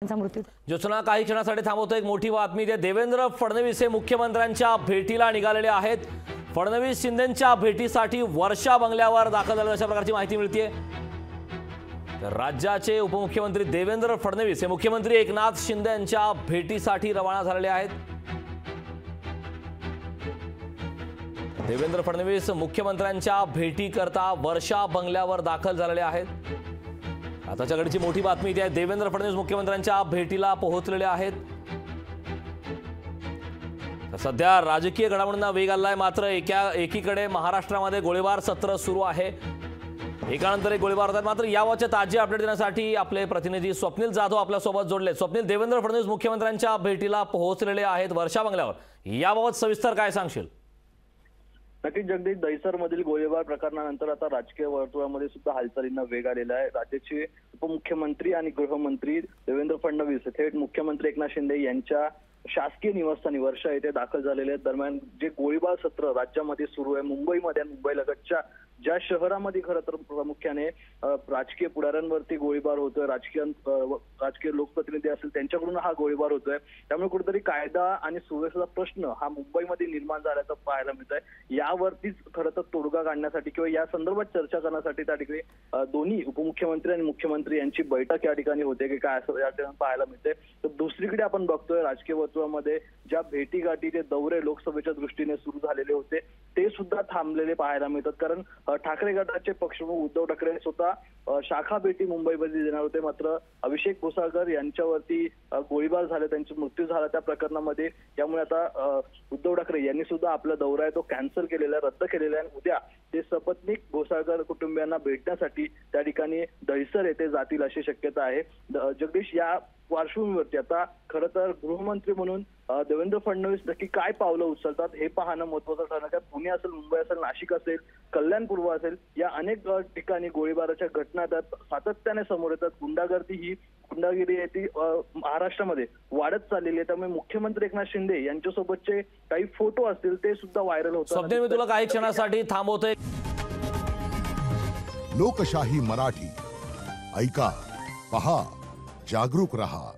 मृत्यू। ज्योत्सना, काही क्षणासाठी थांबवतो। एक मोठी बातमी आहे। देवेंद्र फडणवीस हे मुख्यमंत्र्यांच्या भेटीला निघालेले आहेत। फडणवीस शिंदेंच्या भेटीसाठी वर्षा बंगल्यावर दाखल झाले अशा प्रकारची माहिती मिळते। तर राज्याचे उपमुख्यमंत्री देवेंद्र फडणवीस हे मुख्यमंत्री एकनाथ शिंदे यांच्या भेटीसाठी रवाना झालेले आहेत। देवेंद्र फडणवीस मुख्यमंत्र्यांच्या भेटीकरता वर्षा बंगल्यावर दाखल झालेले आहेत। आताच्या घडीची मोठी बातमी इथे आहे। देवेंद्र फडणवीस मुख्यमंत्र्यांच्या भेटीला पोहोचलेले आहेत। सध्या राजकीय घडामोडींना वेग आलाय, मात्र एकीकडे महाराष्ट्रामध्ये गोळीबार सत्र सुरू आहे। एकानंतर एक गोळीबार होतात। मात्र याबाबतचे ताजे अपडेट देण्यासाठी आपले प्रतिनिधी स्वप्नील जाधव आपल्या सोबत जोडले। स्वप्नील, देवेंद्र फडणवीस मुख्यमंत्र्यांच्या भेटीला पोहोचलेले आहेत वर्षा बंगल्यावर, याबाबत सविस्तर काय सांगशील? नक्कीच जगदीश, दहिसरमधील गोळीबार प्रकरणानंतर आता राजकीय वर्तुळामध्ये सुद्धा हालचालींना वेग आलेला आहे। राज्याचे उपमुख्यमंत्री आणि गृहमंत्री देवेंद्र फडणवीस थेट मुख्यमंत्री एकनाथ शिंदे यांच्या शासकीय निवासस्थानी वर्षा येथे दाखल झालेले आहेत। दरम्यान जे गोळीबार सत्र राज्यामध्ये सुरू आहे, मुंबईमध्ये आणि मुंबईलगतच्या ज्या शहरामध्ये खरं तर प्रामुख्याने राजकीय पुढाऱ्यांवरती गोळीबार होतोय, राजकीय लोकप्रतिनिधी असतील त्यांच्याकडून हा गोळीबार होतोय। त्यामुळे कुठेतरी कायदा आणि सुव्यवस्थेचा प्रश्न हा मुंबईमध्ये निर्माण झाल्याचं पाहायला मिळत आहे। यावरतीच खरं तर तोडगा काढण्यासाठी किंवा या संदर्भात चर्चा करण्यासाठी त्या ठिकाणी दोन्ही उपमुख्यमंत्री आणि मुख्यमंत्री यांची बैठक या ठिकाणी होते की काय असं या ठिकाणी पाहायला मिळते। तर दुसरीकडे आपण बघतोय राजकीय वर्तुळामध्ये ज्या भेटीगाठीचे दौरे लोकसभेच्या दृष्टीने सुरू झालेले होते ते सुद्धा थांबलेले पाहायला मिळतात। कारण ठाकरे गटाचे पक्षप्रमुख उद्धव ठाकरे स्वतः शाखा भेटी मुंबईमध्ये देणार होते, मात्र अभिषेक घोसाळकर यांच्यावरती गोळीबार झाला, त्यांचा मृत्यू झाला त्या प्रकरणामध्ये। त्यामुळे आता उद्धव ठाकरे यांनी सुद्धा आपला दौरा आहे तो कॅन्सल केलेला, रद्द केलेला आहे। उद्या ते सपत्नीक घोसाळकर कुटुंबियांना भेटण्यासाठी त्या ठिकाणी दहिसर येथे जातील अशी शक्यता आहे। जगदीश, या पार्श्वभूमीवरती आता खरं तर गृहमंत्री म्हणून देवेंद्र फडणवीस नक्की काय पावलं उचलतात हे पाहणं महत्त्वाचं ठरणार आहे। पुणे असेल, मुंबई असेल, नाशिक असेल, कल्याणपूर्व असेल, या अनेक ठिकाणी गोळीबाराच्या घटना सातत्याने समोर येतात। गुंडागिरी आहे ती महाराष्ट्रामध्ये वाढत चाललेली आहे। त्यामुळे मुख्यमंत्री एकनाथ शिंदे यांच्यासोबतचे काही फोटो असतील ते सुद्धा व्हायरल होतात। स्वप्नील, मी तुला काही क्षणासाठी थांबवतोय। लोकशाही मराठी ऐका, पहा, जागरूक रहा।